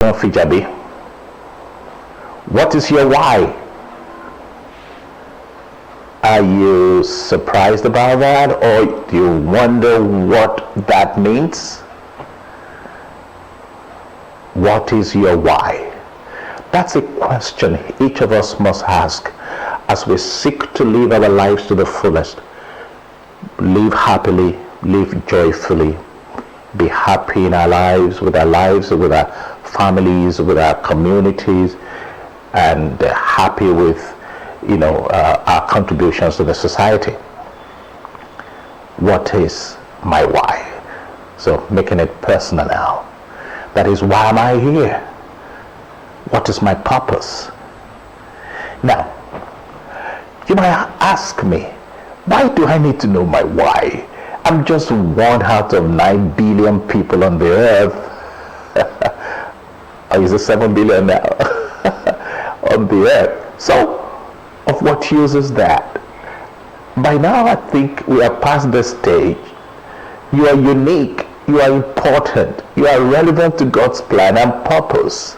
FIJABI. What is your why? Are you surprised about that, or do you wonder what that means? What is your why? That's a question each of us must ask as we seek to live our lives to the fullest. Live happily, live joyfully, be happy in our lives, with our families, with our communities, and happy with our contributions to the society. What is my why? So making it personal now. That is, why am I here? What is my purpose? Now, you might ask me, why do I need to know my why? I'm just one out of 9 billion people on the earth. Or is it 7 billion now? On the earth. So, of what use is that? By now, I think we are past the stage. You are unique. You are important. You are relevant to God's plan and purpose.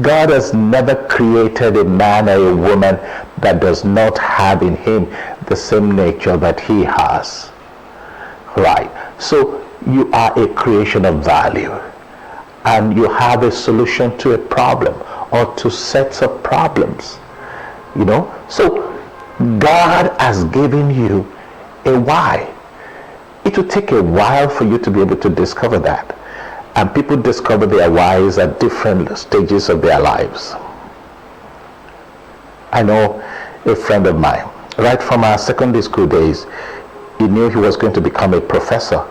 God has never created a man or a woman that does not have in him the same nature that he has. Right. So you are a creation of value, and you have a solution to a problem or to sets of problems. So God has given you a why. It will take a while for you to be able to discover that. And people discover their whys at different stages of their lives. I know a friend of mine, right from our secondary school days, he knew he was going to become a professor,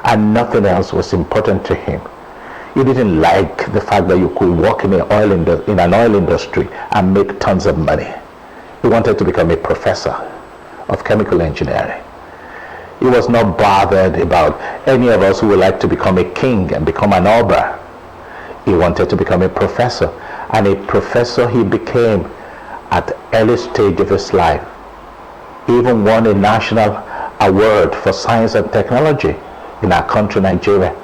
and nothing else was important to him. He didn't like the fact that you could work in an oil industry and make tons of money. He wanted to become a professor of chemical engineering. He was not bothered about any of us who would like to become a king and become an author. He wanted to become a professor, and a professor he became at the early stage of his life. He even won a national award for science and technology in our country, Nigeria.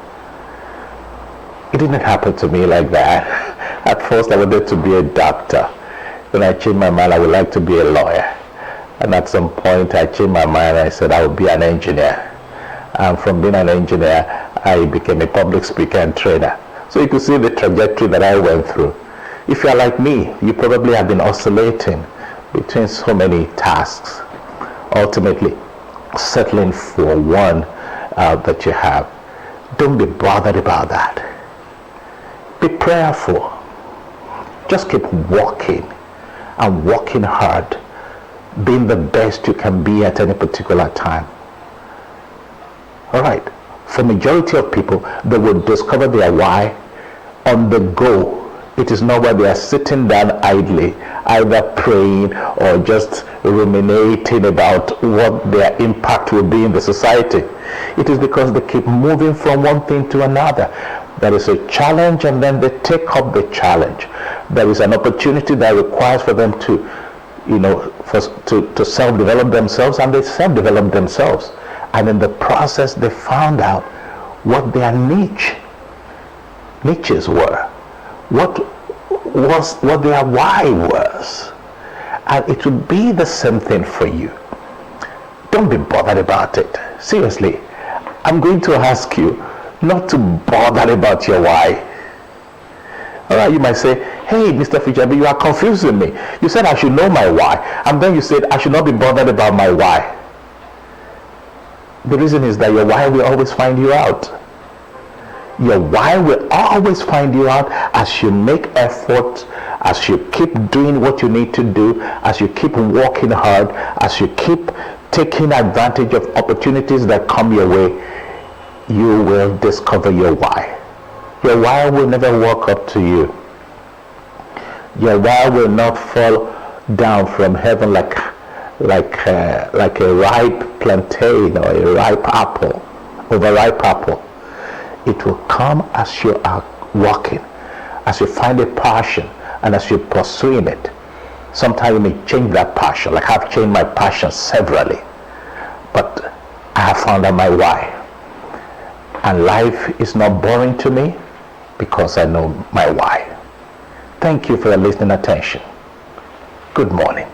It didn't happen to me like that. At first I wanted to be a doctor. When I changed my mind, I would like to be a lawyer. And at some point I changed my mind. I said I would be an engineer. And from being an engineer, I became a public speaker and trainer. So you can see the trajectory that I went through. If you are like me, you probably have been oscillating between so many tasks, ultimately settling for one that you have. Don't be bothered about that. Be prayerful. Just keep walking and working hard, being the best you can be at any particular time. All right. For majority of people, they will discover their why on the go. It is not where they are sitting down idly, either praying or just ruminating about what their impact will be in the society. It is because they keep moving from one thing to another. There is a challenge, and then they take up the challenge. There is an opportunity that requires for them to self-develop themselves, and they self-develop themselves. And in the process, they found out what their niches were, what their why was. And it will be the same thing for you. Don't be bothered about it. Seriously, I'm going to ask you not to bother about your why. All right, you might say, hey, Mr. FIJABI, you are confusing me. You said I should know my why, and then you said I should not be bothered about my why. The reason is that your why will always find you out. Your why will always find you out as you make effort, as you keep doing what you need to do, as you keep working hard, as you keep taking advantage of opportunities that come your way. You will discover your why. Your why will never walk up to you. Your why will not fall down from heaven like a ripe plantain or a ripe apple, overripe apple. It will come as you are walking, as you find a passion, and as you're pursuing it. Sometimes you may change that passion, like I've changed my passion severally, but I have found out my why. And life is not boring to me. because I know my why. Thank you for your listening attention. Good morning.